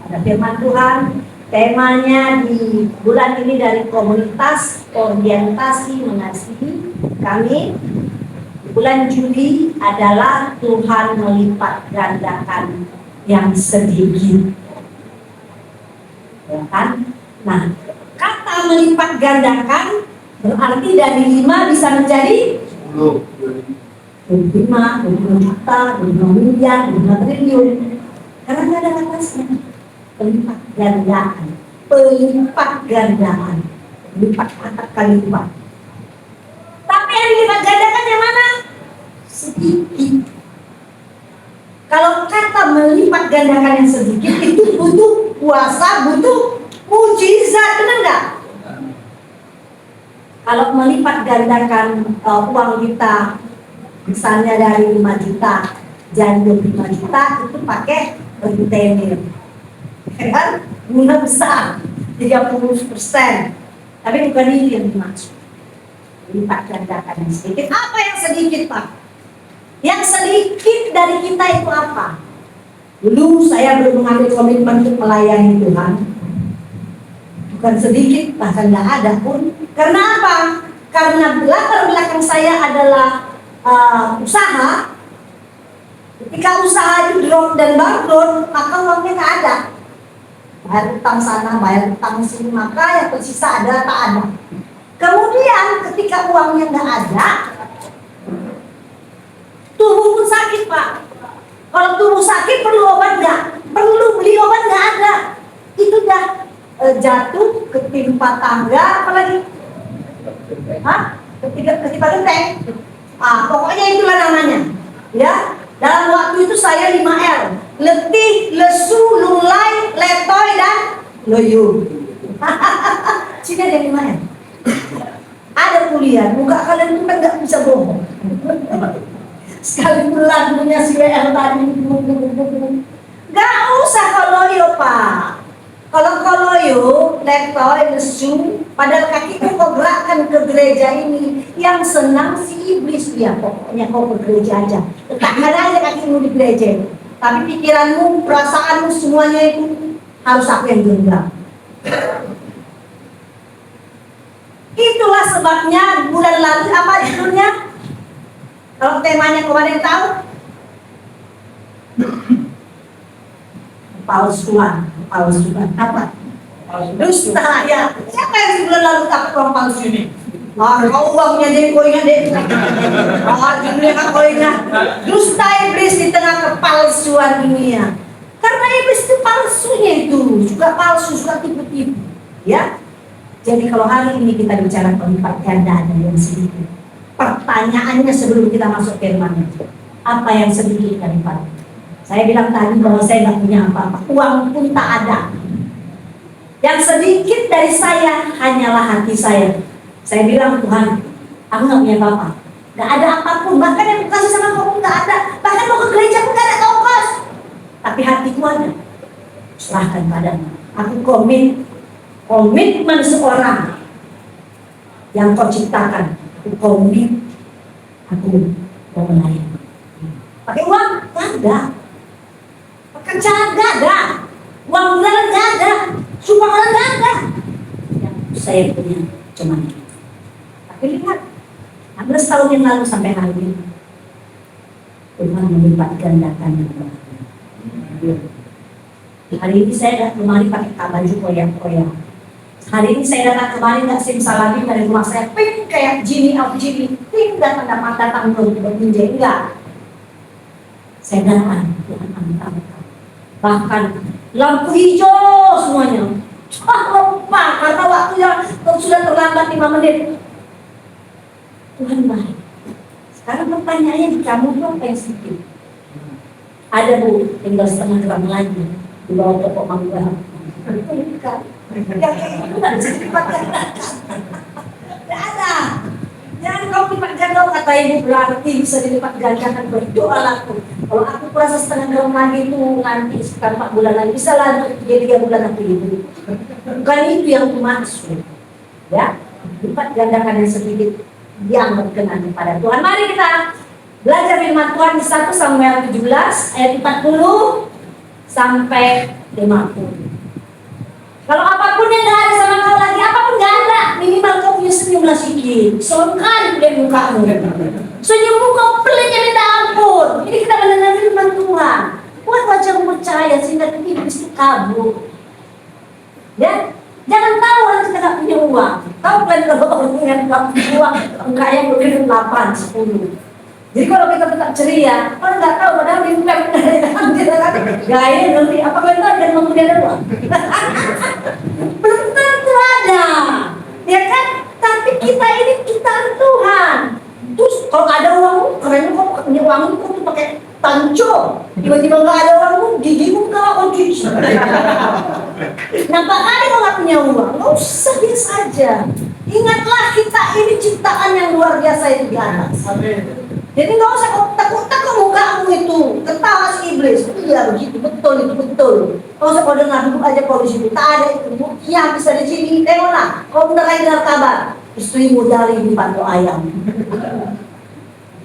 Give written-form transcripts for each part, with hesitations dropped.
Ada firman Tuhan, temanya di bulan ini dari komunitas orientasi mengasihi kami. Bulan Juli adalah Tuhan melipat gandakan yang sedikit, ya kan? Nah, kata melipat gandakan berarti dari 5 bisa menjadi 25, 25 juta, 25 miliar, 25 triliun. Karena nggak ada batasnya. Pelipat gandaan, pelipat gandaan, lipat kali lipat. Tapi yang dilipat gandakan yang mana? Sedikit. Kalau kata melipat gandakan yang sedikit itu butuh puasa, butuh mujizat, benar nggak? Kalau melipat gandakan uang kita, misalnya dari 5 juta jadi 25 juta, itu pakai rentenir, kan? Bunga besar 30%. Tapi bukan ini yang dimaksud. Lipat gandakan yang sedikit. Apa yang sedikit, Pak? Yang sedikit dari kita itu apa? Dulu saya belum mengambil komitmen untuk melayani Tuhan. Bukan sedikit, bahkan nggak ada pun. Karena apa? Karena latar belakang saya adalah usaha. Ketika usaha itu drop dan bangkrut, maka uangnya nggak ada. Bayar utang sana, bayar utang sini, maka yang tersisa ada tak ada. Kemudian ketika uangnya nggak ada, tubuh pun sakit, Pak. Kalau tubuh sakit perlu obat nggak? Perlu, beli obat nggak ada. Itu dah jatuh, ketimpa tangga, apalagi? Ketimpa genteng. Pokoknya itulah namanya. Ya, dalam waktu itu saya 5L. Letih, lesu, lulai, letoy, dan loyo. Sini ada 5L. Ada kuliah, muka kalian itu kan nggak bisa bohong. Sekali bulan punya si WL tadi. Gak usah koloyo, Pak. Kalau koloyo, letoy, lesu, padahal kakiku kau gerakkan ke gereja ini. Yang senang si iblis dia, pokoknya kau ke gereja aja. Letakkan aja kakimu di gereja. Tapi pikiranmu, perasaanmu, semuanya itu harus aku yang genggam. Itulah sebabnya bulan lalu apa judulnya? Kalau temanya kemarin tahu? Palsuan apa? Dusta ya. Siapa yang sebulan lalu takut uang palsu ini? Kau uangnya jadi koinnya deh. Judulnya kan koinnya. Dusta iblis di tengah kepalsuan dunia. Karena iblis itu palsunya itu, suka palsu, suka tipu-tipu, ya. Jadi kalau hari ini kita bicara pelipat gandaan yang sedikit, pertanyaannya sebelum kita masuk firman, apa yang sedikit daripada? Saya bilang tadi bahwa saya nggak punya apa-apa, uang pun tak ada. Yang sedikit dari saya hanyalah hati saya. Saya bilang, Tuhan, aku nggak punya apa-apa, nggak ada apapun, bahkan yang dikasih sama kamu nggak ada, bahkan mau ke gereja pun nggak ada ongkos. Tapi hatiku ada, serahkan padamu. Aku komitmen seorang yang kau ciptakan, aku mau melayani. Pakai uang? Nggak ada. Pekerjaan nggak ada. Uang bulanan nggak ada. Sumbangan nggak ada. Yang saya punya cuma itu. Tapi lihat, 16 tahun yang lalu sampai hari ini, Tuhan melipat gandakan yang bahagia. Hari ini saya datang kemari pakai baju koyak-koyak. Hari ini saya datang kemari nggak simsalabim dari rumah saya, ping kayak Jimmy ping datang berpinjai, enggak. Saya datang, Tuhan amin. Bahkan lampu hijau semuanya. Lupa karena waktunya sudah terlambat 5 menit. Tuhan baik. Sekarang pertanyaannya di kamu itu apa yang sedikit? Ada Bu, tinggal setengah gram lagi di bawah toko mangga. Yang kayak itu nggak bisa dilipat gandakan. Tidak ada. Jangan kau lipat gandakan, kata ibu, berarti bisa dilipat gandakan. Berdoalah aku. Kalau aku puasa setengah gram lagi itu nanti sekitar 4 bulan lagi, bisa lah jadi 3 bulan aku itu. Bukan itu yang aku maksud. Ya, lipat gandakan yang sedikit yang berkenan kepada Tuhan. Mari kita belajar firman Tuhan di 1 Samuel 17 ayat 40. sampai 50. Kalau apapun yang gak ada sama kau lagi, apapun gak ada, minimal kau punya senyumlah sedikit. Selengkali dari mukamu. Senyummu kau peliknya minta ampun. Ini kita mendengar firman Tuhan. Buat wajahmu percaya sehingga iblis itu kabur. Ya, jangan tahu orang kita gak punya uang. Tahu kan kalau orang dengan gak punya uang, enggaknya mungkin 8, 10. Jadi kalau kita tetap ceria, orang nggak tahu padahal di muka kita kan gaya nanti apa benar dan kemudian uang. Belum tentu ada, ya kan? Tapi kita ini ciptaan Tuhan. Terus kalau ada uang, keren kok punya uang itu tuh pakai tanco. Tiba-tiba nggak ada uang, gigimu kalau kunci. Nampak kali kalau nggak punya uang, nggak usah biasa aja. Ingatlah kita ini ciptaan yang luar biasa itu di atas. Jadi nggak usah kau takut-takut mukamu itu ketawa si iblis. Iya begitu, betul itu betul. Nggak usah kau dengar, duduk aja kau di situ. Tak ada itu yang bisa di sini. Tengoklah, kau benar lagi dengar kabar. Istrimu dari di panto ayam.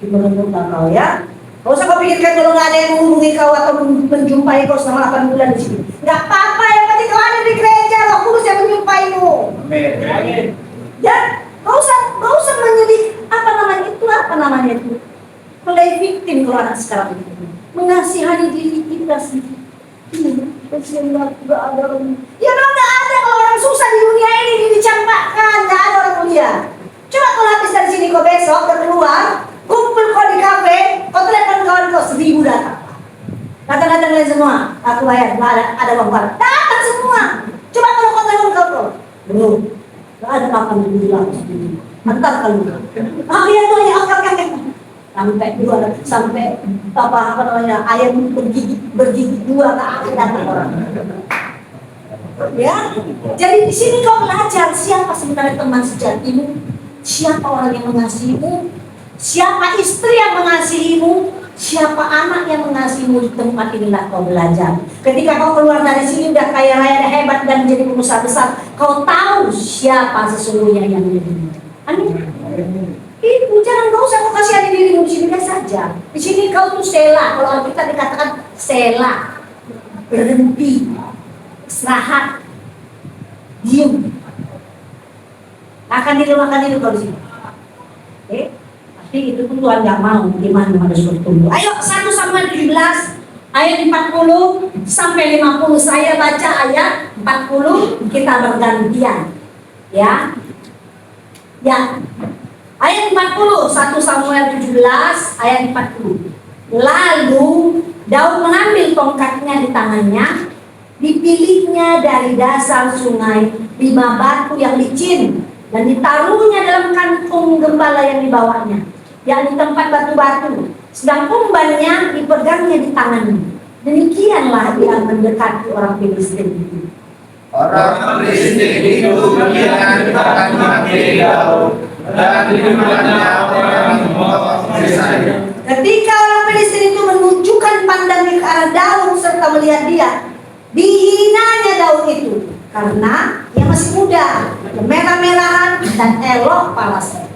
Menentukan kau ya. Nggak usah kau pikirkan kalau nggak ada yang menghubungi kau atau menjumpai kau selama 8 bulan di sini. Nggak apa-apa, yang penting kau ada di gereja. Roh Kudus yang menjumpaimu. Amin. Ya, nggak usah menyedih. Apa namanya itu? Play victim kalau anak sekarang itu mengasihani diri kita sendiri. Kasihan banget gak ada orang. Ya memang gak ada kalau orang susah di dunia ini dicampakkan, gak ada orang mulia. Coba kalau habis dari sini kau besok keluar, kumpul kau di kafe, kau telepon kawan kau 1000 datang. Datang kalian semua, aku bayar, gak ada uang barang. Datang semua. Coba kalau kau telepon kau, belum. Gak ada makan di bilang sendiri. Antar kali. Iya tuh ya akar-akar. Sampai apa namanya ayam bergigit 2 ke akhir datang orang. Ya, jadi di sini kau belajar siapa sebenarnya teman sejatimu, siapa orang yang mengasihimu, siapa istri yang mengasihimu, siapa anak yang mengasihimu. Di tempat inilah kau belajar. Ketika kau keluar dari sini udah kaya raya, hebat dan menjadi pengusaha besar, kau tahu siapa sesungguhnya yang menjadi. Amin. Ibu jangan kau usah kau kasihani dirimu di sini saja. Di sini kau tuh sela. Kalau kita dikatakan sela, berhenti, istirahat, diam. Makan dulu kau di sini. Tapi itu pun Tuhan nggak mau. Gimana harus bertumbuh? Ayo 1 Samuel 17 ayat 40 sampai 50. Saya baca ayat 40, kita bergantian. Ya. Ayat 40, 1 Samuel 17 ayat 40. Lalu Daud mengambil tongkatnya di tangannya, dipilihnya dari dasar sungai 5 batu yang licin dan ditaruhnya dalam kantung gembala yang dibawanya, yakni tempat batu-batu, sedang umbannya dipegangnya di tangannya. Demikianlah dia mendekati orang Filistin itu. Orang Filistin itu mengira akan mengambil Daud dan dibuatnya orang membawa saya. Ketika orang Filistin itu menunjukkan pandangnya ke arah Daud serta melihat dia, dihinanya Daud itu karena dia masih muda, merah-merahan dan elok parasnya.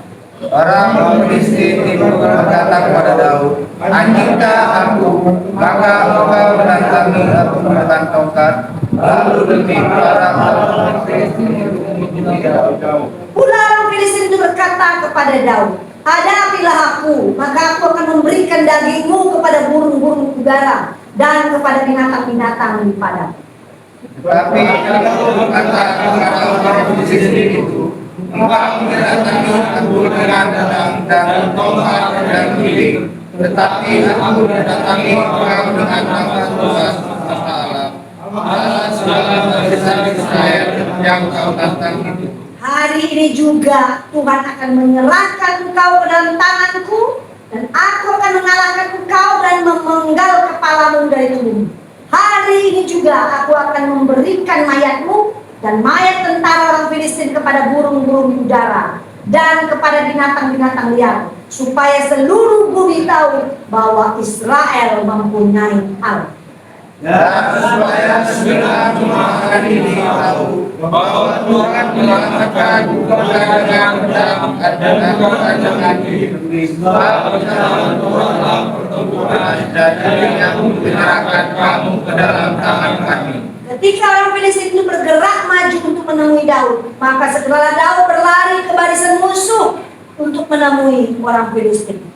Orang Filistin itu berkata kepada Daud, "Anjingkah aku, maka engkau mendatangi aku dengan tongkat." Lalu demi orang Filistin itu membunuh Daud. Pula orang Filistin itu berkata kepada Daud, "Hadapilah aku, maka aku akan memberikan dagingmu kepada burung-burung udara dan kepada binatang-binatang di padang." Tetapi aku berkata kepada orang Filistin itu, "Engkau mendatangi aku dengan pedang dan tongkat dan giling, tetapi aku mendatangi engkau dengan nama Tuhan semesta alam, Allah segala bangsa Israel yang kau tantang itu." Hari ini juga Tuhan akan menyerahkan engkau ke dalam tanganku, dan aku akan mengalahkan engkau dan memenggal kepalamu dari tubuhmu. Hari ini juga aku akan memberikan mayatmu dan mayat tentara orang Filistin kepada burung-burung udara dan kepada binatang-binatang liar, supaya seluruh bumi tahu bahwa Israel mempunyai Allah. Dan supaya segera jemaah ini tahu bahwa Tuhan mengatakan bukan dengan pedang dan diri, sebab dalam Tuhanlah pertempuran dan Dia menyerahkan kamu ke dalam tangan kami. Ketika orang Filistin itu bergerak maju untuk menemui Daud, maka segeralah Daud berlari ke barisan musuh untuk menemui orang Filistin.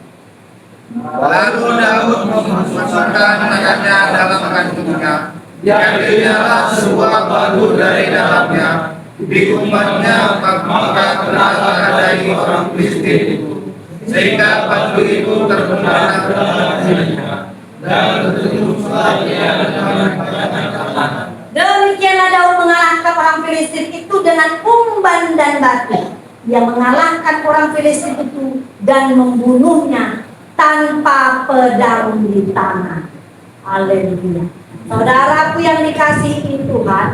Lalu Daud memasukkan tangannya dalam kantungnya, yang dialah sebuah batu dari dalamnya, diumbatnya maka telah dari orang Filistin itu, sehingga batu itu terbenar dalam dirinya, dan tertusuklah ia dengan kanan. Demikianlah Daud mengalahkan orang Filistin itu dengan umban dan batu. Dia mengalahkan orang Filistin itu dan membunuhnya tanpa pedang di tangan. Haleluya. Saudaraku yang dikasihi Tuhan,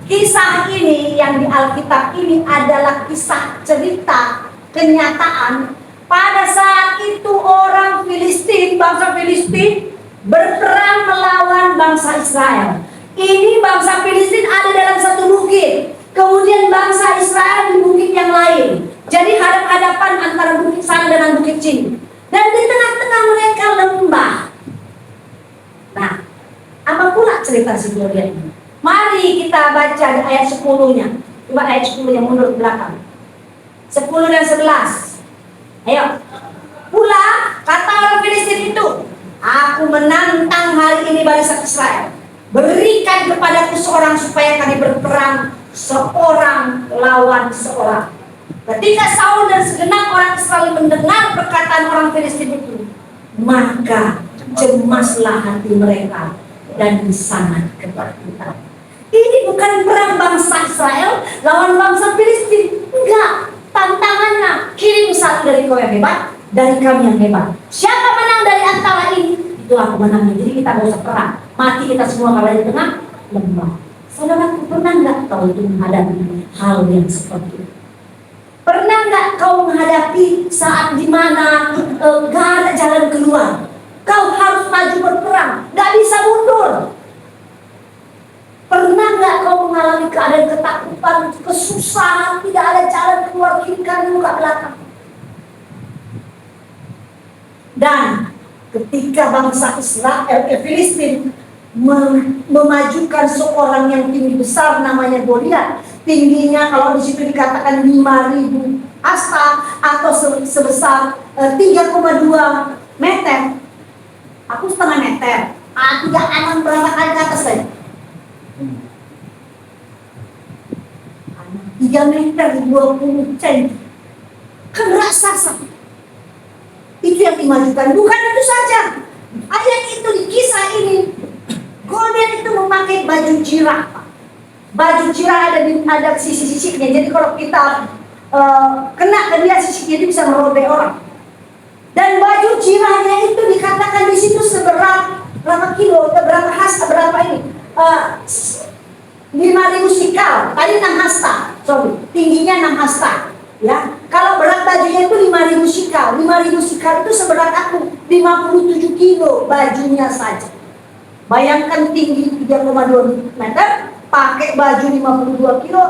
kisah ini yang di Alkitab ini adalah kisah cerita kenyataan pada saat itu orang Filistin, bangsa Filistin berperang melawan bangsa Israel. Ini bangsa Filistin ada dalam satu bukit, kemudian bangsa Israel di bukit yang lain. Jadi hadap-hadapan antara bukit sana dengan bukit sini. Dan di tengah-tengah mereka lembah. Nah, apa pula cerita si Goliat ini? Mari kita baca di ayat 10-nya. Coba ayat 10 yang mundur ke belakang. 10 dan 11. Ayo. Pula kata orang Filistin itu, aku menantang hari ini barisan Israel. Berikan kepadaku seorang supaya kami berperang seorang lawan seorang. Ketika Saul dan segenap orang Israel mendengar perkataan orang Filistin itu, maka cemaslah hati mereka dan sangat ketakutan. Ini bukan perang bangsa Israel lawan bangsa Filistin. Enggak, tantangannya kirim satu dari kau yang hebat, dari kami yang hebat. Siapa menang dari antara ini? Itu aku menangnya. Jadi kita gak usah perang. Mati kita semua kalau di tengah lembah. Saudaraku, pernah nggak kau itu menghadapi hal yang seperti itu? Pernah nggak kau menghadapi saat dimana gak ada jalan keluar? Kau harus maju berperang, gak bisa mundur. Pernah nggak kau mengalami keadaan ketakutan, kesusahan, tidak ada jalan keluar kiri kanan muka belakang? Dan ketika bangsa Israel, Filistin memajukan seorang yang tinggi besar namanya Goliat, tingginya kalau di situ dikatakan 5.000 hasta atau sebesar 3,2 meter. Aku setengah meter. Tidak aman berapa kali ke atas saya. 3 meter 20 cm. Kan raksasa. Itu yang dimajukan. Bukan itu saja. Ayat itu di kisah ini, Goliat itu memakai baju jirah. Baju jirah ada sisi-sisinya. Jadi kalau kita kena ke dia sisiknya, dia bisa merobek orang. Dan baju jirahnya itu dikatakan di situ berapa kilo, berapa hasta, berapa ini? 5.000 sikal. Tadi 6 hasta. Sorry, tingginya 6 hasta. Ya, kalau berat bajunya itu 5.000 sikal. 5.000 sikal itu seberat aku 57 kilo bajunya saja. Bayangkan tinggi 3,2 meter, pakai baju 52 kilo,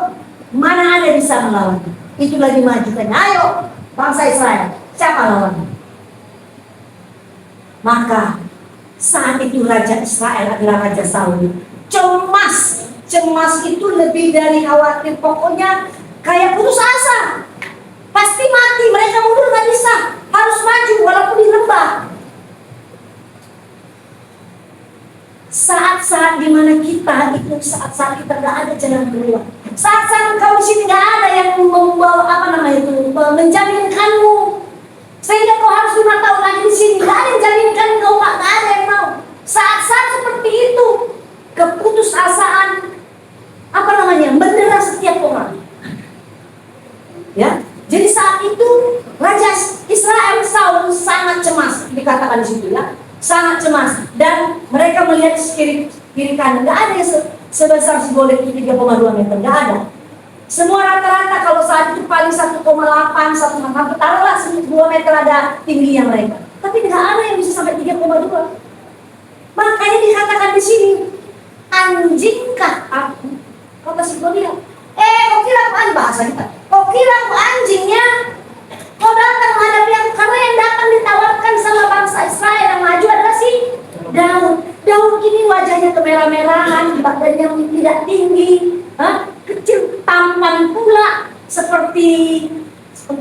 mana ada bisa melawan? Itulah dimajukan. Ayo, bangsa Israel, siapa lawannya? Maka saat itu Raja Israel adalah Raja Saul. Cemas itu lebih dari khawatir. Pokoknya kayak putus asa. Pasti mati, mereka mundur gak bisa. Harus maju walaupun di lembah. Saat-saat dimana kita itu saat-saat kita gak ada jalan keluar. Saat-saat kau di sini gak ada yang membawa menjaminkanmu. Sehingga kau harus 5 tahun lagi di sini. Gak ada yang jaminkan kau, gak ada yang mau. Saat-saat seperti itu, keputusasaan mendera setiap orang. Ya, jadi saat itu Raja Israel Saul sangat cemas, dikatakan di situ ya, sangat cemas, dan mereka melihat kiri kanan, nggak ada yang sebesar si Goliat itu 3,2 meter, nggak ada. Semua rata-rata kalau saat itu paling 1,8, 1,8, taruhlah 2 meter ada tingginya mereka. Tapi nggak ada yang bisa sampai 3,2. Makanya dikatakan di sini, anjingkah aku? Kata si Goliat, kau kira aku anjing? Bahasa kita, kau kira aku anjingnya? Kau datang menghadapi aku karena yang datang ditawarkan sama bangsa Israel yang maju adalah si Daud. Daud ini wajahnya kemerah-merahan, badannya tidak tinggi, kecil, tampan pula, seperti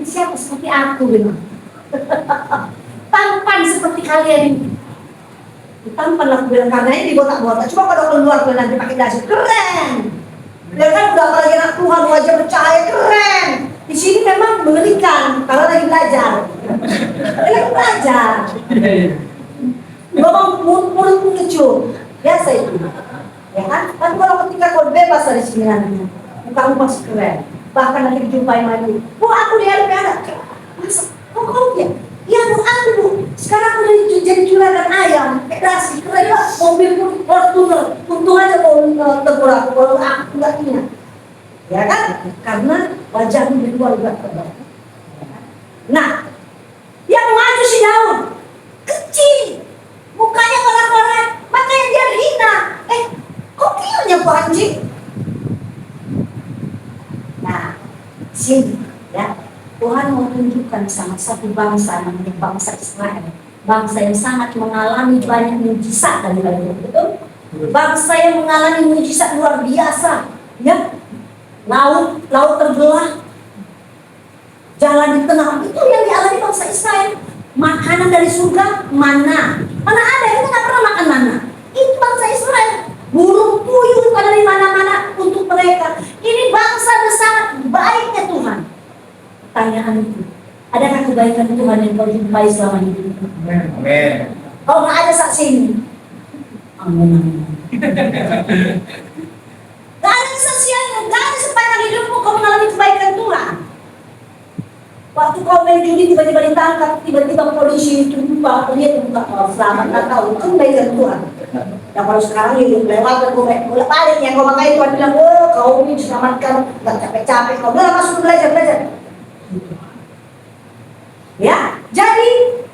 siapa? Seperti aku gitu. Tampan seperti kalian ini. Tampan lah bilang, karena ini dibotak-botak. Coba kalau keluar nanti pakai dasi, keren. Dia kan udah apalagi anak Tuhan, wajah bercahaya, keren. Di sini memang mengerikan kalau lagi belajar. Dia lagi belajar. Ngomong mulut pun kecil, biasa itu. Ya kan? Tapi kalau ketika kau bebas dari sini nanti, mukamu masih keren. Bahkan nanti dijumpai lagi. Aku ada. Masa? Kau ya? Ya bu, aku bu. Sekarang aku jadi juragan ayam, dasi, keren lah. Mobil pun Fortuner. Untung aja kau tegur aku, kalau aku nggak ingat. Ya kan? Karena wajahmu di luar juga terbaik. Nah, yang maju si Daud kecil, mukanya korak-korak, makanya dia hina. Kok kayaknya bu anjing? Nah, sini ya, Tuhan mau tunjukkan sama satu bangsa, namanya bangsa Israel, bangsa yang sangat mengalami banyak mujizat dari Bible, betul? Bangsa yang mengalami mujizat luar biasa, ya. Laut terbelah, jalan di tengah, itu yang dialami bangsa Israel. Makanan dari surga, mana ada, itu nggak pernah makan mana. Itu bangsa Israel. Burung puyuh dari mana-mana untuk mereka. Ini bangsa besar, baiknya Tuhan. Pertanyaan itu, adakah kebaikan Tuhan yang kau jumpai selama hidup? Amin. Kalau nggak ada saksi ini, amin. Gak ada kesaksian, gak ada sepanjang hidupmu kau mengalami kebaikan Tuhan. Waktu kau main judi tiba-tiba ditangkap, tiba-tiba polisi itu lupa, lihat muka kau selamat, gak tahu, itu kebaikan Tuhan. Dan kalau sekarang hidup lewat, kau boleh balik, yang kau makanya Tuhan bilang, kau ini diselamatkan, gak capek-capek, kau udah masuk belajar. Ya, jadi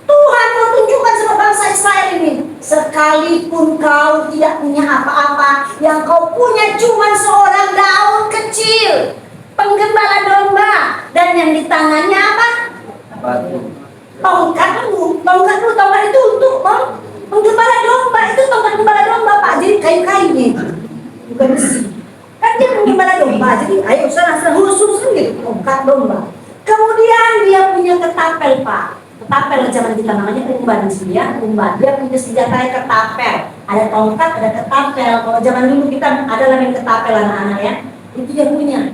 Tuhan mau tunjukkan sama bangsa Israel ini, sekalipun kau tidak punya apa-apa, yang kau punya cuma seorang daun kecil, penggembala domba, dan yang di tangannya apa? Tongkat dulu, tongkat itu untuk penggembala domba, itu tongkat gembala domba Pak, jadi kayu-kayunya, bukan besi. Kan dia penggembala domba, jadi ayo sana khusus gitu, tongkat domba. Kemudian dia punya ketapel Pak. Ketapel zaman kita namanya umban sih ya, umban. Dia punya senjata ketapel. Ada tongkat, ada ketapel. Kalau zaman dulu kita ada namanya ketapel anak-anak ya. Itu dia punya.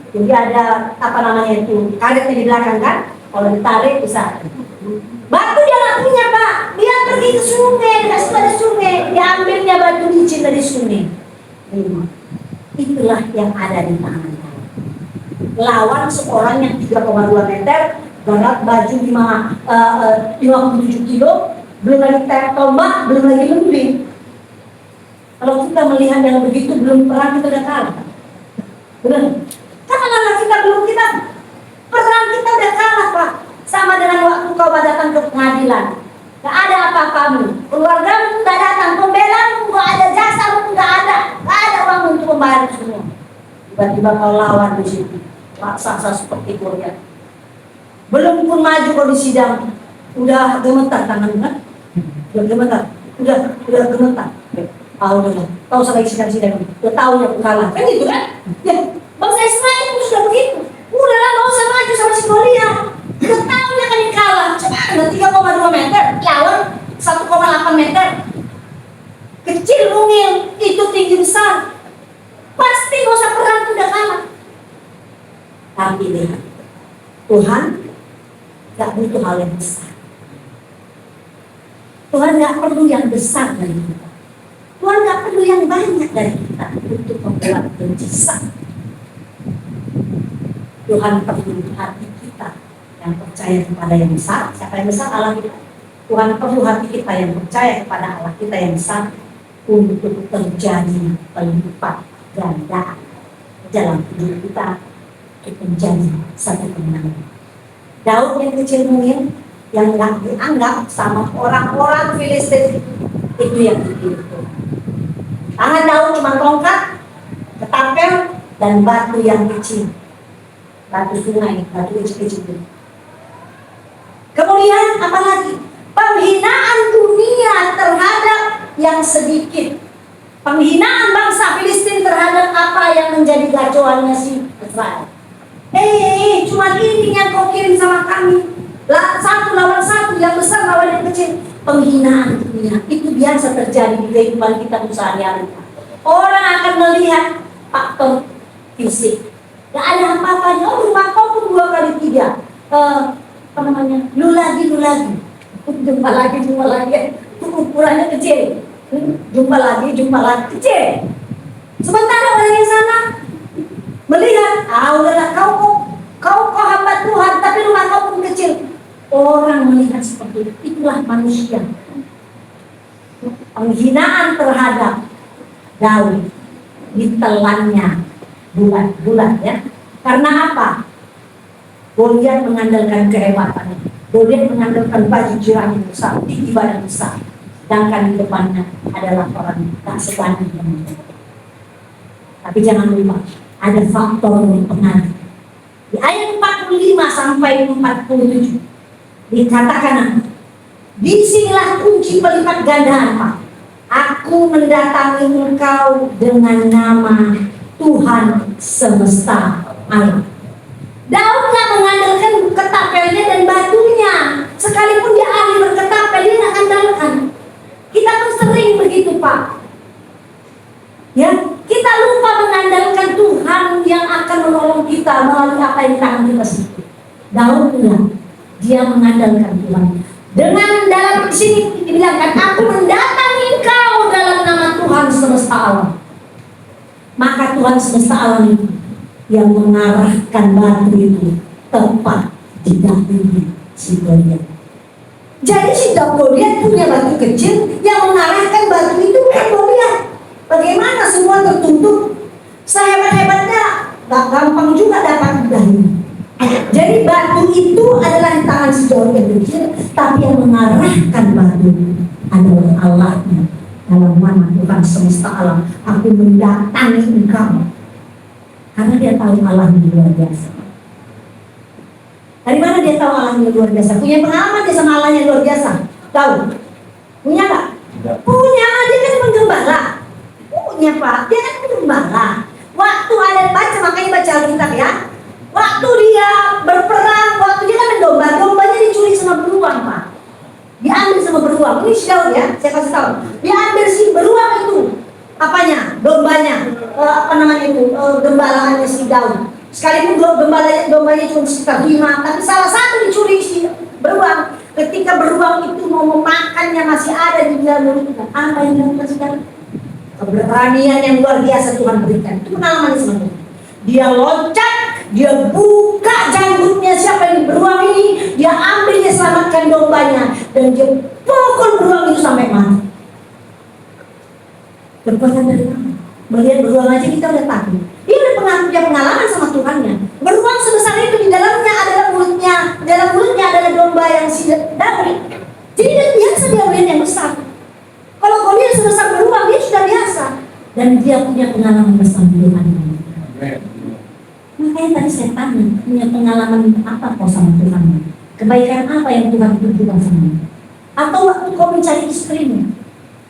Jadi ada apa namanya itu karetnya di belakang kan. Kalau ditarik bisa. Batu dia nggak punya Pak. Dia pergi ke sungai, dikasih pada sungai. Dia ambilnya batu licin dari sungai. Itulah yang ada di tangan. Lawan seorang yang 3,2 meter, berat baju 57 kilo, belum lagi tombak, belum lagi lembing. Kalau kita melihat yang begitu, belum perang kita udah kalah. Benar? Karena kita perang kita udah kalah Pak. Sama dengan waktu kau datang ke pengadilan, gak ada apa-apamu, keluargamu gak datang, pembelamu gak ada, jasamu gak ada uang untuk membayar semua. Tiba-tiba kau lawan di situ. Raksasa seperti Goliat. Belum pun maju kau di sidang, udah gemetar tangan kan? Udah gemetar. Tahu sampai sidang-sidang, udah tahu yang kalah. Kan gitu kan? Ya, bangsa Israel itu sudah begitu. Udahlah nggak usah maju sama si Goliat. Udah tahu dia kan kalah. Coba ada 3,2 meter, lawan 1,8 meter. Kecil mungil, itu tinggi besar. Pasti nggak usah perang udah kalah. Tapi lihat, Tuhan gak butuh hal yang besar. Tuhan gak perlu yang besar dari kita. Tuhan gak perlu yang banyak dari kita untuk membuat mujizat. Tuhan perlu hati kita yang percaya kepada yang besar. Siapa yang besar? Allah kita. Tuhan perlu hati kita yang percaya kepada Allah kita yang besar untuk terjadi pelipat ganda dalam hidup kita. Itu menjadi satu kemenangan. Daud yang kecil mungil, yang nggak dianggap sama orang-orang Filistin, itu yang dipilih. Tangan Daud cuma tongkat, ketapel, dan batu yang kecil. Batu sungai, batu kecil-kecil. Kemudian apa lagi? Penghinaan dunia terhadap yang sedikit. Penghinaan bangsa Filistin terhadap apa yang menjadi gacoannya si Israel. Cuma ini yang kau kirim sama kami. Satu lawan satu, yang besar lawan yang kecil. Penghinaan dunia itu biasa terjadi di kehidupan kita sehari-hari. Orang akan melihat faktor fisik. Gak ada apa-apanya. Oh, rumah kau pun 2 kali 3. Lu lagi. Jumpa lagi. Ukurannya kecil. Jumpa lagi kecil. Sementara orang yang sana melihat, udahlah kau hamba Tuhan, tapi rumah kau pun kecil. Orang melihat seperti itu. Itulah manusia. Penghinaan terhadap Daud ditelannya bulat ya. Karena apa? Goliat mengandalkan kehebatan. Goliat mengandalkan baju jirah yang besar, tinggi badan besar. Sedangkan di depannya adalah orang tak sebanyak yang. Tapi jangan lupa, ada faktor yang pengaruh. Di ayat 45 sampai 47 dikatakan, disinilah kunci pelipat gandaan, Pak. Aku mendatangi engkau dengan nama Tuhan semesta alam. Daud gak mengandalkan ketapelnya dan batunya. Sekalipun dia ahli berketapel, dia gak andalkan. Kita pun sering begitu, Pak. Ya, kita lupa mengandalkan Tuhan yang akan menolong kita melalui apa yang tangan kita sendiri. Daud bilang, dia mengandalkan Tuhan. Dengan dalam sini dibilangkan, aku mendatangi engkau dalam nama Tuhan semesta alam. Maka Tuhan semesta alam itu yang mengarahkan batu itu tepat di dahi si Goliat. Jadi si Goliat punya batu kecil yang mengarahkan batu itu ke Goliat. Bagaimana semua tertutup? Sehebat-hebatnya gak gampang juga dapat dahi. Jadi batu itu adalah di tangan si Goliat kecil, tapi yang mengarahkan batu adalah Allahnya. Dalam nama Tuhan semesta alam, aku mendatangi engkau. Karena dia tahu Allahnya luar biasa. Dari mana dia tahu Allahnya luar biasa? Punya pengalaman dia sama Allahnya luar biasa? Tahu? Punya nggak? Punya, dia kan penggembala. Punya, Pak, dia kan penggembala. Waktu ada baca, makanya baca Alkitab ya. Waktu dia berperang, waktu dia kan domba, dombanya dicuri sama beruang, Pak. Diambil sama beruang. Ini si Daud ya, saya kasih tahu. Diambil si beruang itu. Apanya? Dombanya. Gembalaannya si Daud. Sekalipun dombanya cuma sekitar 5, tapi salah satu dicuri si beruang. Ketika beruang itu mau memakannya masih ada di dalam mulutnya. Apa yang dilakukan sekarang? Keberanian yang luar biasa Tuhan berikan. Itu pengalaman sebenarnya. Dia loncat, dia buka janggutnya siapa yang beruang ini, dia ambil, dia selamatkan dombanya, dan dia pukul beruang itu sampai mati. Berkuasa dari mana? Melihat beruang aja kita udah takut. Dia udah punya pengalaman sama Tuhannya. Beruang sebesar itu di dalamnya adalah mulutnya, dalam mulutnya adalah domba yang si Daud. Jadi dia biasa dia melihat yang besar. Kalau Goliat sebesar beruang, dia sudah biasa, dan dia punya pengalaman bersama Tuhan. Makanya tadi saya tanya, punya pengalaman apa kau sama Tuhan? Kebaikan apa yang Tuhan tunjukkan sama? Atau waktu kau mencari istrimu,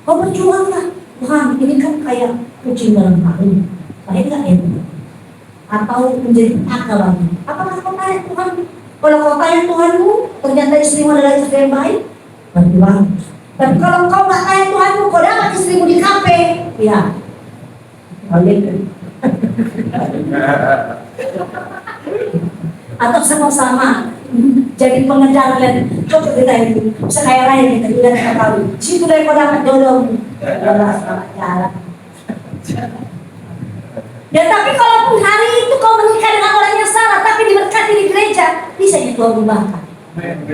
kau berjuang lah. Tuhan, ini kan kayak kucing dalam karung, baik gak ya? Atau menjadi akal lagi? Apakah kau tanya Tuhan? Kalau kau tanya Tuhanmu, ternyata istrimu adalah istri yang baik, berarti bagus. Tapi kalau kau gak tanya Tuhanmu, kau dapat istrimu di kafe, ya, balik. Atau sama-sama jadi pengedar dan coba kita itu sekaya raya kita udah kita tahu situ dari kau dapat jodoh jalan. Ya tapi kalaupun hari itu kau menikah dengan orang yang salah tapi diberkati di gereja, bisa itu ubahkan.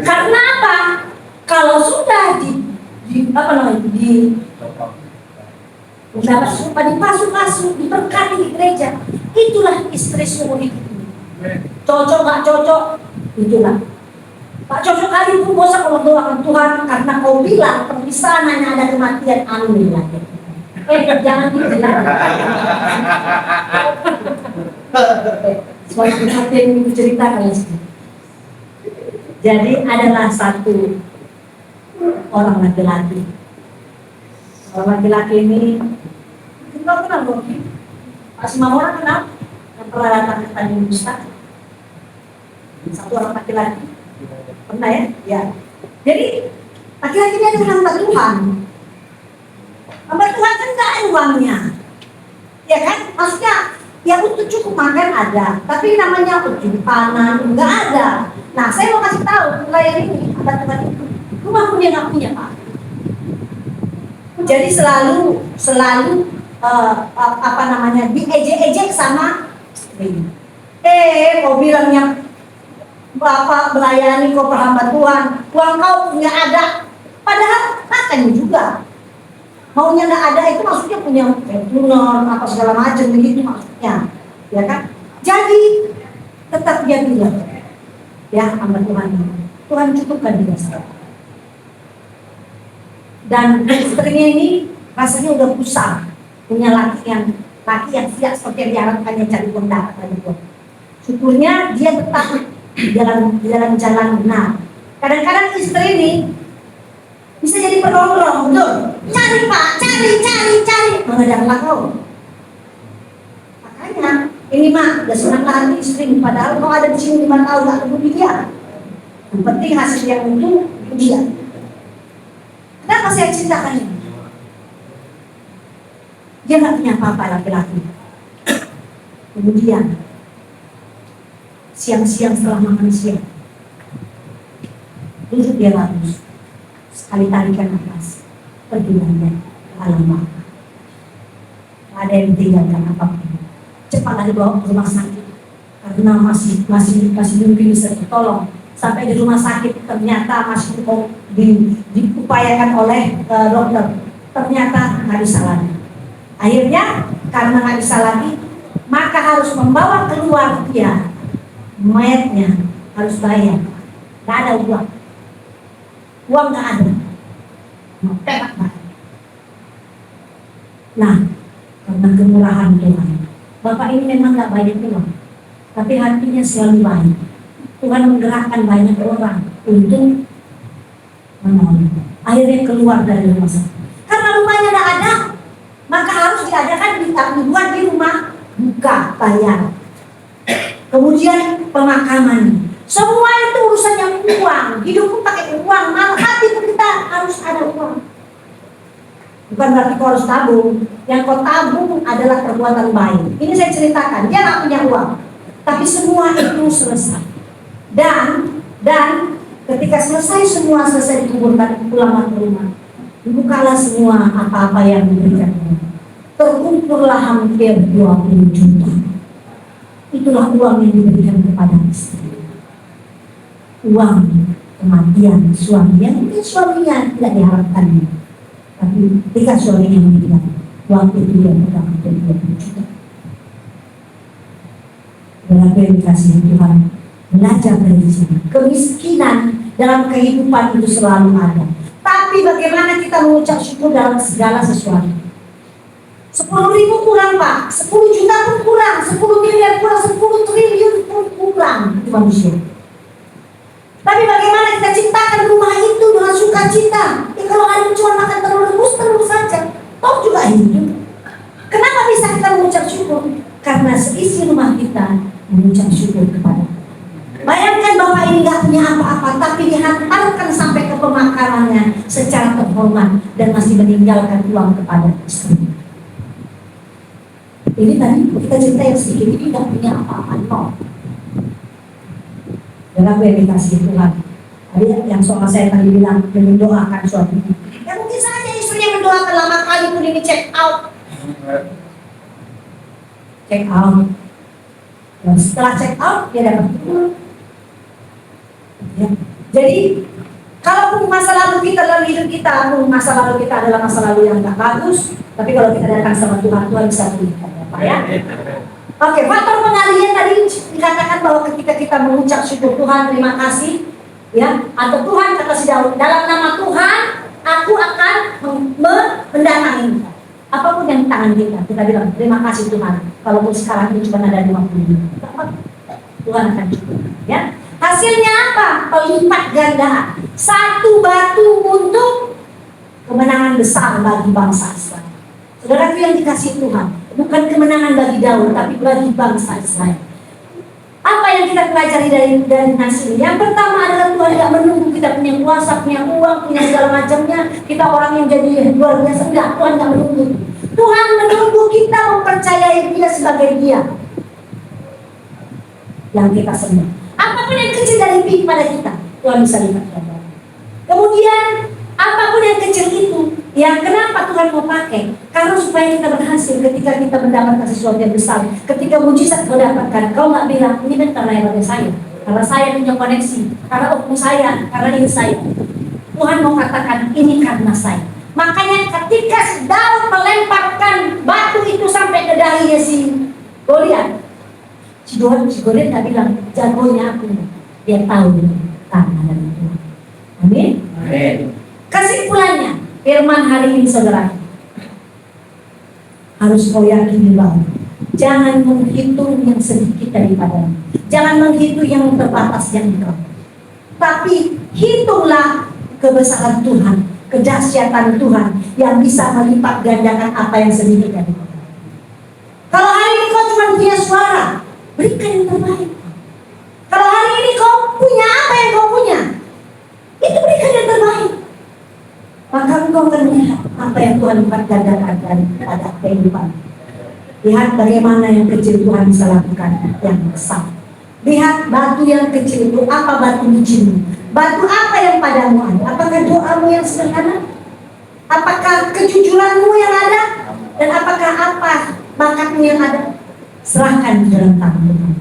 Karena apa? Kalau sudah dapat sumpah dipasuh-pasuh diberkati di gereja, itulah istri sumur itu. Cocok gak cocok, itulah. Pak cocok kali pun bosan kalau doakan Tuhan karena kau bilang perpisahan hanya ada kematian, ambil lagi. Jangan gitu ya. Suatu hati yang ibu ceritakan. Jadi adalah satu orang laki-laki. Orang laki-laki ini kita kenal loh. Pas semua orang kenal yang pernah datang ke Tanjung Ustaz. Satu orang laki-laki. Pernah ya? Ya. Jadi laki-laki ini adalah hamba Tuhan. Hamba Tuhan kan nggak ada uangnya. Ya kan? Maksudnya yang untuk cukup makan ada, tapi namanya kejumpanan nggak ada. Nah, saya mau kasih tahu nelayan ini hamba Tuhan itu rumah punya nggak punya Pak. Jadi selalu apa namanya diejek-ejek sama istri. Kau bilangnya Bapak melayani kau perhamba Tuhan, uang kau nggak ada, padahal makan juga. Maunya nggak ada itu maksudnya punya tunor apa segala macam begitu maksudnya, ya kan? Jadi tetap dia bilang, ya hamba Tuhan cukupkan dia sekarang. Dan istrinya ini rasanya udah pusing, punya laki yang siap seperti yang diharapkannya cari kondak tadi itu. Syukurnya dia tetap jalan benar. Kadang-kadang istri ini bisa jadi penongkrong, betul. Cari Pak, cari, mengejarlah kau. Makanya ini mah udah senang hati istri, padahal kau ada di sini 5 tahun gak ketemu dia. Yang penting hasil yang itu dia. Kenapa saya ceritakan ini? Dia nggak punya apa-apa laki-laki. Kemudian siang-siang setelah makan siang, duduk dia bagus, sekali tarikan nafas, pergi ke alam baka. Ada yang ditinggalkan apapun, cepatlah dibawa ke rumah sakit karena masih mungkin bisa ditolong. Sampai di rumah sakit ternyata masih diupayakan oleh dokter, ternyata nggak bisa lagi. Akhirnya karena nggak bisa lagi, maka harus membawa keluar dia, mayatnya harus bayar. Nggak ada uang nggak ada, mau tembak mati. Nah, karena kemurahan Tuhan, Bapak ini memang nggak banyak uang, tapi hatinya selalu baik. Tuhan menggerakkan banyak orang untuk menolong. Akhirnya keluar dari rumah sakit. Karena rumahnya tidak ada, maka harus diadakan dibuat di rumah buka bayar. Kemudian pemakaman. Semua itu urusannya uang. Hidup pun pakai uang. Malah hati pun kita harus ada uang. Bukan berarti kau harus tabung. Yang kau tabung adalah perbuatan baik. Ini saya ceritakan. Dia nggak punya uang, tapi semua itu selesai. Dan ketika selesai dikuburkan, pulang ke rumah, dibukalah semua apa-apa yang diberikan. Terkumpullah hampir 20 juta. Itulah uang yang diberikan kepada istri. Uang kematian suami yang mungkin suaminya tidak diharapkan, tapi ketika suaminya meninggal, uang itu dia pegang hampir 20 juta. Berapa yang dikasih Tuhan? Belajar dari sini. Kemiskinan dalam kehidupan itu selalu ada. Tapi bagaimana kita mengucap syukur dalam segala sesuatu? 10.000 kurang Pak, 10 juta pun kurang, 10 miliar kurang, 10 triliun pun kurang. Itu manusia. Tapi bagaimana kita ciptakan rumah itu dengan sukacita? Kalau ada cuma makan terus saja, toh juga hidup. Kenapa bisa kita mengucap syukur? Karena seisi rumah kita mengucap syukur kepada. Bayangkan Bapak ini gak punya apa-apa, tapi dihantarkan sampai ke pemakamannya secara terhormat dan masih meninggalkan uang kepada istri. Ini tadi kita cerita yang sedikit ini gak punya apa-apa, no. Dalam meditasi Tuhan. Tadi yang soal saya tadi bilang mendoakan suatu. Ya mungkin saja istrinya mendoakan lama kali pun ini check out. Dan setelah check out dia dapat pulang. Ya. Jadi kalaupun masa lalu kita dalam hidup kita, masa lalu kita adalah masa lalu yang gak bagus, tapi kalau kita datang sama Tuhan bisa pulihkan, Pak ya. Oke, faktor pengalihan tadi dikatakan bahwa ketika kita mengucap syukur Tuhan, terima kasih, ya, atau Tuhan kata si Daud, dalam nama Tuhan aku akan mendatangi. Apapun yang di tangan kita bilang, terima kasih Tuhan. Kalaupun sekarang ini cuma ada 50 ribu, Tuhan akan cukup. Ya. Hasilnya apa? Pelipat gandaan. Satu batu untuk kemenangan besar bagi bangsa Israel. Saudara yang dikasih Tuhan, bukan kemenangan bagi Daud, tapi bagi bangsa Israel. Apa yang kita pelajari dari hasil? Yang pertama adalah Tuhan tidak menunggu kita punya kuasa, punya uang, punya segala macamnya. Kita orang yang jadi luar biasa. Enggak, Tuhan tidak menunggu. Tuhan menunggu kita mempercayai Dia sebagai Dia yang kita sembah. Apapun yang kecil dari pada kita, Tuhan bisa lipat ganda. Kemudian apapun yang kecil itu, yang kenapa Tuhan mau pakai? Karena supaya kita berhasil ketika kita mendapatkan sesuatu yang besar. Ketika mujizat kau dapatkan, kau nggak bilang ini kan karena saya, karena saya punya koneksi, karena oknum saya, karena ini saya. Tuhan mau katakan ini karena saya. Makanya ketika Daud melemparkan batu itu sampai ke dahinya si Goliat, si Goliat nggak bilang jagonya aku, dia tahu karena dari Tuhan. Amin. Amin. Kesimpulannya, firman hari ini saudara, harus kau yakini bahwa jangan menghitung yang sedikit daripadamu, jangan menghitung yang terbatas yang engkau, tapi hitunglah kebesaran Tuhan, kedahsyatan Tuhan yang bisa melipat gandakan apa yang sedikit daripadamu. Kalau hari ini kau cuma punya suara, berikan yang terbaik. Kalau hari ini kau punya apa yang kau punya, itu berikan yang terbaik. Maka engkau akan melihat apa yang Tuhan lipat gandakan daripada kehidupan. Lihat bagaimana yang kecil Tuhan bisa lakukan yang besar. Lihat batu yang kecil itu, apa batu bijimu, batu apa yang padamu ada. Apakah doamu yang sederhana? Apakah kejujuranmu yang ada? Dan apakah apa bakatmu yang ada? Serahkan di dalam tangan Tuhan.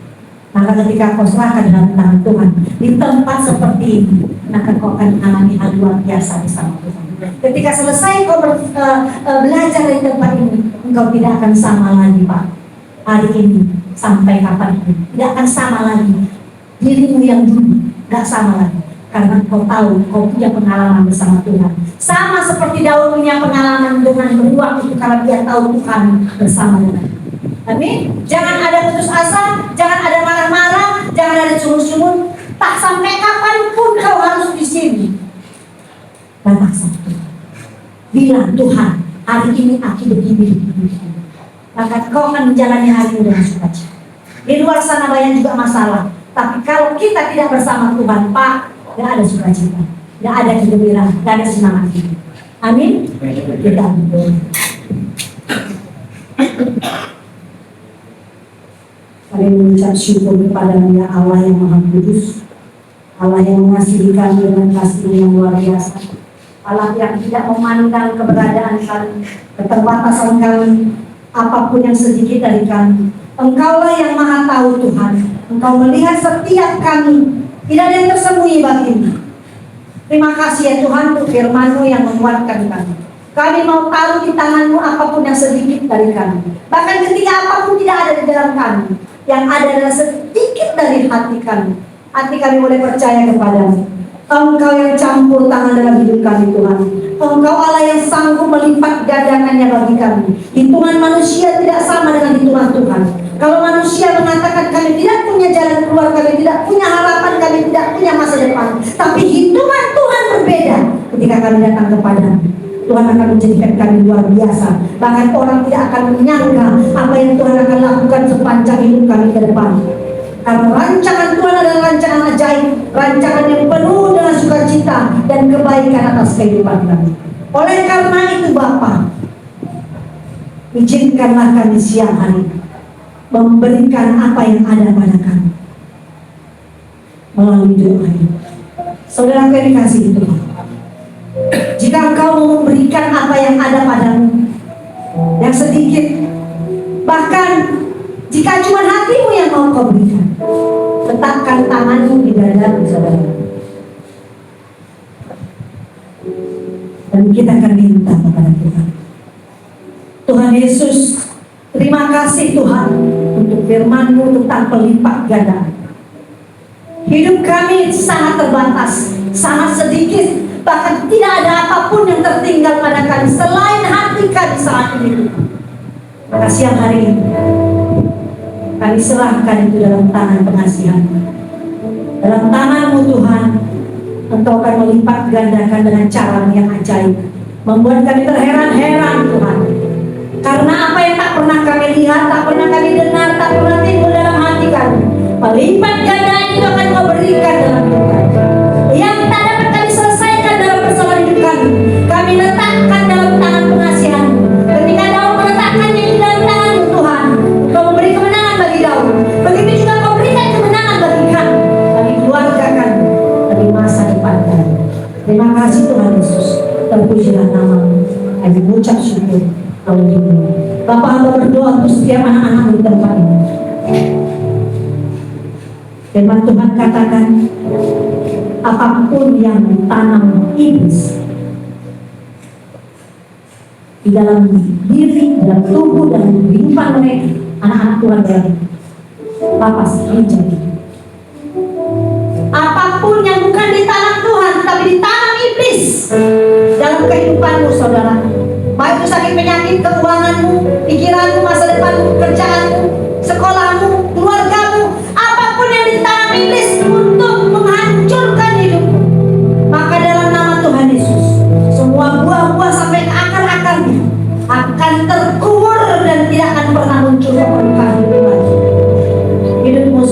Maka ketika kau serahkan dalam tangan Tuhan di tempat seperti ini, maka kau akan mengalami hal luar biasa bersama Tuhan. Ketika selesai kau belajar di tempat ini, engkau tidak akan sama lagi Pak. Hari ini sampai kapan pun tidak akan sama lagi. Dirimu yang dulu tidak sama lagi, karena kau tahu kau punya pengalaman bersama Tuhan. Sama seperti Daud punya pengalaman dengan beruang itu karena dia tahu Tuhan bersama dengan. Amin. Jangan ada putus asa, jangan ada marah-marah, jangan ada sumur-sumur. Tak sampai kapanpun kau harus di sini. Datang sama Tuhan. Bilang Tuhan, hari ini aku begini. Maka kau akan menjalani hari ini dengan sukacita. Di luar sana banyak juga masalah. Tapi kalau kita tidak bersama Tuhan, Pak, tidak ada sukacita, tidak ada kegembiraan, tidak ada semangat hidup. Amin. Kita berdoa. Kami mengucap syukur kepada Dia Allah yang Maha Kudus, Allah yang mengasihi kami dengan kasih yang luar biasa, Allah yang tidak memandang keberadaan kami, keterbatasan kami, apapun yang sedikit dari kami. Engkaulah yang Maha tahu Tuhan. Engkau melihat setiap kami, tidak ada yang tersembunyi bagimu. Terima kasih ya Tuhan untuk firman-Mu yang menguatkan kami. Kami mau taruh di tangan-Mu apapun yang sedikit dari kami. Bahkan ketika apapun tidak ada di dalam kami, yang ada adalah sedikit dari hati kami. Hati kami boleh percaya kepada-Mu. Engkau yang campur tangan dalam hidup kami Tuhan. Engkau Allah yang sanggup melipat gandakannya bagi kami. Hitungan manusia tidak sama dengan hitungan Tuhan. Kalau manusia mengatakan kami tidak punya jalan keluar, kami tidak punya harapan, kami tidak punya masa depan, tapi hitungan Tuhan berbeda. Ketika kami datang kepada-Mu, Tuhan akan menjadikan kami luar biasa. Bahkan orang tidak akan menyangka apa yang Tuhan akan lakukan sepanjang hidup kami ke depan. Karena rancangan Tuhan adalah rancangan ajaib, rancangan yang penuh dengan sukacita dan kebaikan atas kehidupan kami. Oleh karena itu Bapa, izinkanlah kami siang hari memberikan apa yang ada pada kami melalui doa ini. Saudara kami kasih Tuhan, jika Engkau mau memberikan apa yang ada padamu yang sedikit, bahkan jika cuma hatimu yang mau Kau berikan, letakkan tanganmu di dadamu saudara, dan kita akan minta kepada Tuhan. Tuhan Yesus, terima kasih Tuhan untuk firman-Mu tentang pelipat gandaan. Hidup kami sangat terbatas, sangat sedikit. Bahkan tidak ada apapun yang tertinggal pada kami selain hati kami saat ini. Maka siang hari ini kami serahkan itu dalam tangan pengasihan, dalam tangan-Mu Tuhan. Engkau akan melipat gandakan dengan cara yang ajaib, membuat kami terheran-heran Tuhan. Karena apa yang tak pernah kami lihat, tak pernah kami dengar, tak pernah timbul dalam hati kami, melipat ganda itu akan Kau berikan dalam hidup kami. Yang tak dapat kami selesaikan dalam persoalan hidup kami, kami letakkan dalam tangan pengasihan. Ketika Daud meletakkannya di dalam tangan-Mu Tuhan, Kau memberi kemenangan bagi Daud. Begitu juga Kau berikan kemenangan bagi kami, bagi keluarga kami, bagi masa depan kami. Terima kasih Tuhan Yesus. Terpujilah nama-Mu. Kami mengucap syukur. Bapak hamba berdoa untuk setiap anak-anak di tempat ini. Firman Tuhan katakan, apapun yang ditanam iblis di dalam diri, dalam tubuh, dalam kehidupan mereka, anak-anak Tuhan berada, Bapak sendiri jadi. Apapun yang bukan ditanam Tuhan, tapi ditanam iblis dalam kehidupanmu, saudara. Baik itu sakit penyakit, keuanganmu, pikiranmu, masa depanmu, pekerjaanmu, sekolahmu, keluargamu, apapun yang ditanam iblis untuk menghancurkan hidupmu, maka dalam nama Tuhan Yesus, semua buah-buah sampai ke akar-akarnya akan terkubur dan tidak akan pernah muncul ke permukaan hidup lagi. Hidupmu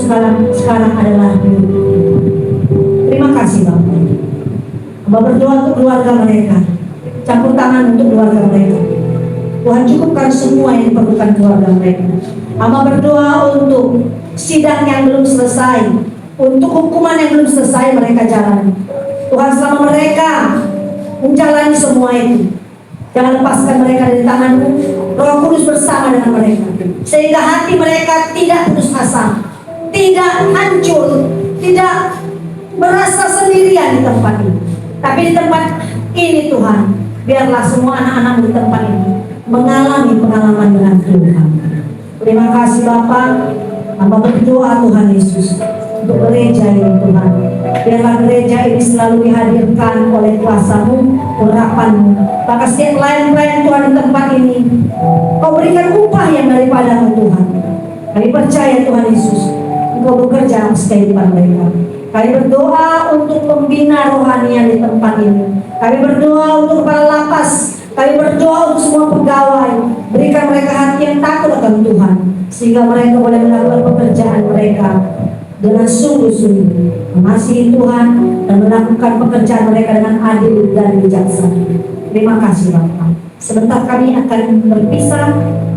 sekarang adalah hidup. Terima kasih Bapak. Hamba berdoa untuk keluarga mereka. Campur tangan untuk keluarga mereka. Tuhan cukupkan semua yang diperlukan keluarga mereka. Hamba berdoa untuk sidang yang belum selesai, untuk hukuman yang belum selesai mereka jalani. Tuhan selama mereka menjalani semua itu, jangan lepaskan mereka dari tangan-Mu. Roh Kudus bersama dengan mereka, sehingga hati mereka tidak putus asa, tidak hancur, tidak merasa sendirian di tempat ini. Tapi di tempat ini Tuhan, biarlah semua anak-anak di tempat ini mengalami pengalaman dengan Tuhan. Terima kasih Bapak. Hamba berdoa Tuhan Yesus untuk gereja ini Tuhan. Biarlah gereja ini selalu dihadirkan oleh kuasa-Mu, urapan-Mu. Maka setiap pelayan-pelayan Tuhan di tempat ini, Kau berikan upah yang daripada-Mu Tuhan. Kami percaya Tuhan Yesus, Engkau bekerja atas kehidupan mereka. Kami berdoa untuk pembina rohani yang di tempat ini. Kami berdoa untuk para lapas. Kami berdoa untuk semua pegawai. Berikan mereka hati yang takut akan Tuhan, sehingga mereka boleh melakukan pekerjaan mereka dengan sungguh-sungguh, mengasihi Tuhan dan melakukan pekerjaan mereka dengan adil dan bijaksana. Terima kasih Bapak. Sebentar kami akan berpisah.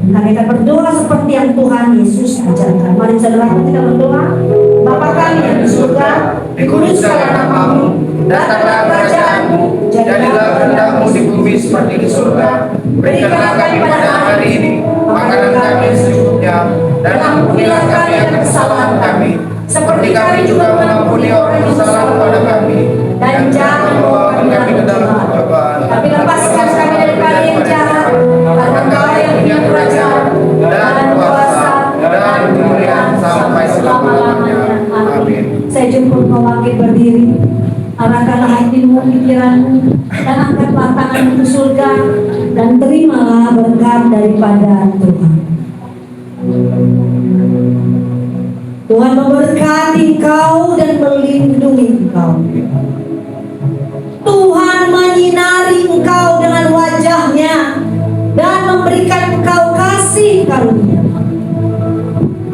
Kami akan berdoa seperti yang Tuhan Yesus ajarkan. Mari saudara kita berdoa. Bapa kami yang di surga, dikuduskanlah nama-Mu, datanglah kerajaan-Mu, jadilah kehendak-Mu di bumi seperti di surga. Berikanlah kami pada hari ini makanan kami secukupnya, dan ampunilah kami akan kesalahan kami, seperti kami juga mengampuni orang yang bersalah kepada kami. Dan jangan membawa kami ke dalam pencobaan, tapi lepaskan kami daripada yang jahat. Karena Engkau yang punya kerajaan dan kuasa dan kemuliaan sampai selama-lamanya. Amin. Saya jemput kau bangkit berdiri. Arahkanlah hatimu, pikiranmu, dan angkatlah tanganmu ke surga, dan terimalah berkat daripada Tuhan. Tuhan memberkati kau dan melindungi engkau. Tuhan menyinari engkau dengan wajahnya dan memberikan engkau kasih karunia.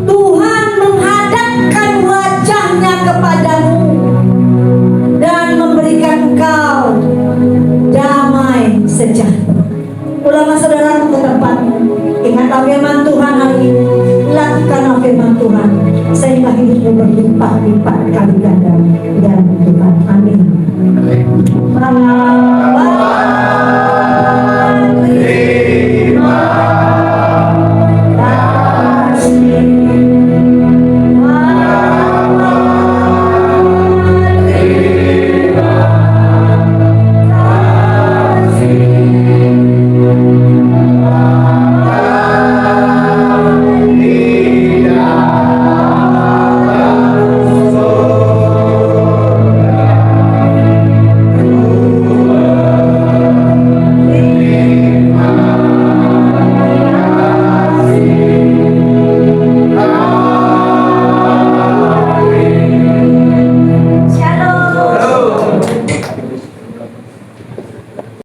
Tuhan menghadapkan wajahnya kepadamu dan memberikan engkau damai sejahtera. Ulama saudaraku ke tempatmu, ingatlah firman Tuhan hari ini, lakukanlah firman Tuhan, sehingga hidupmu berlimpah-limpah kali ganda di dalam Tuhan. Amin.